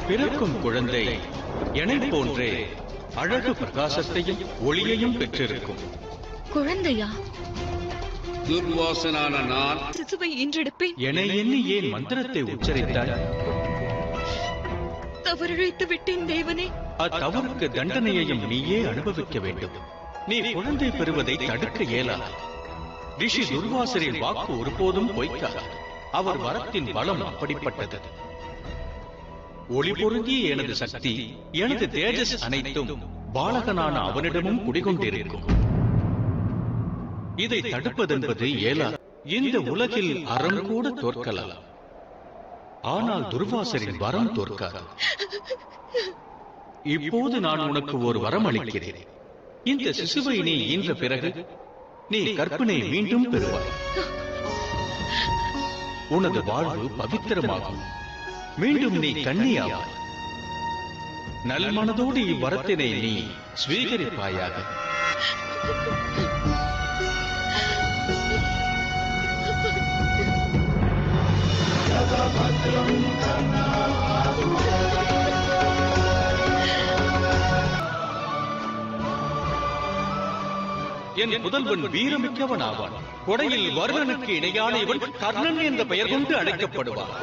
பிறக்கும் குழந்தை என்னை போன்றே அழகு பிரகாசத்தையும் ஒளியையும் பெற்றிருக்கும். குழந்தையா? துர்வாசனான நான் சிசுவை ஈன்றெடுப்பேன். என்னை எண்ணி ஏன் மந்திரத்தை உச்சரித்தாய்? தவறிழைத்து விட்டேன் தேவனே. அத்தவறுக்கு தண்டனையையும் நீயே அனுபவிக்க வேண்டும். நீ குழந்தை பெறுவதை தடுக்க இயலாது. ரிஷி துர்வாசரின் வாக்கு ஒருபோதும் பொய்க்காது. அவர் வரத்தின் பலம் அப்படிப்பட்டது. ஒளி பொருந்திய எனது சக்தி, எனது தேஜஸ் அனைத்தும் பாலகனான அவனிடமும் குடிகொண்டிருக்கும். இதை தடுப்பதென்பது இயலாது. இந்த உலகில் அறம் கூட தோற்கலாம், ஆனால் துர்வாசரின் வரம் தோற்காது. இப்போது நான் உனக்கு ஒரு வரம் அளிக்கிறேன். இந்த சிசுவை நீ ஈன்ற பிறகு நீ கற்பனை மீண்டும் பெறுவாய். உனது வாழ்வு பவித்திரமாகும். மீண்டும் நீ கன்னியாவாய். நல்மனதோடு இவ்வரத்தினை நீ ஸ்வீகரிப்பாயாக. என் புதல்வன் வீரமிக்கவன் ஆவான். கொடையில் வருணனுக்கு இணையான இவன் கர்ணன் என்ற பெயர் கொண்டு அழைக்கப்படுவான்.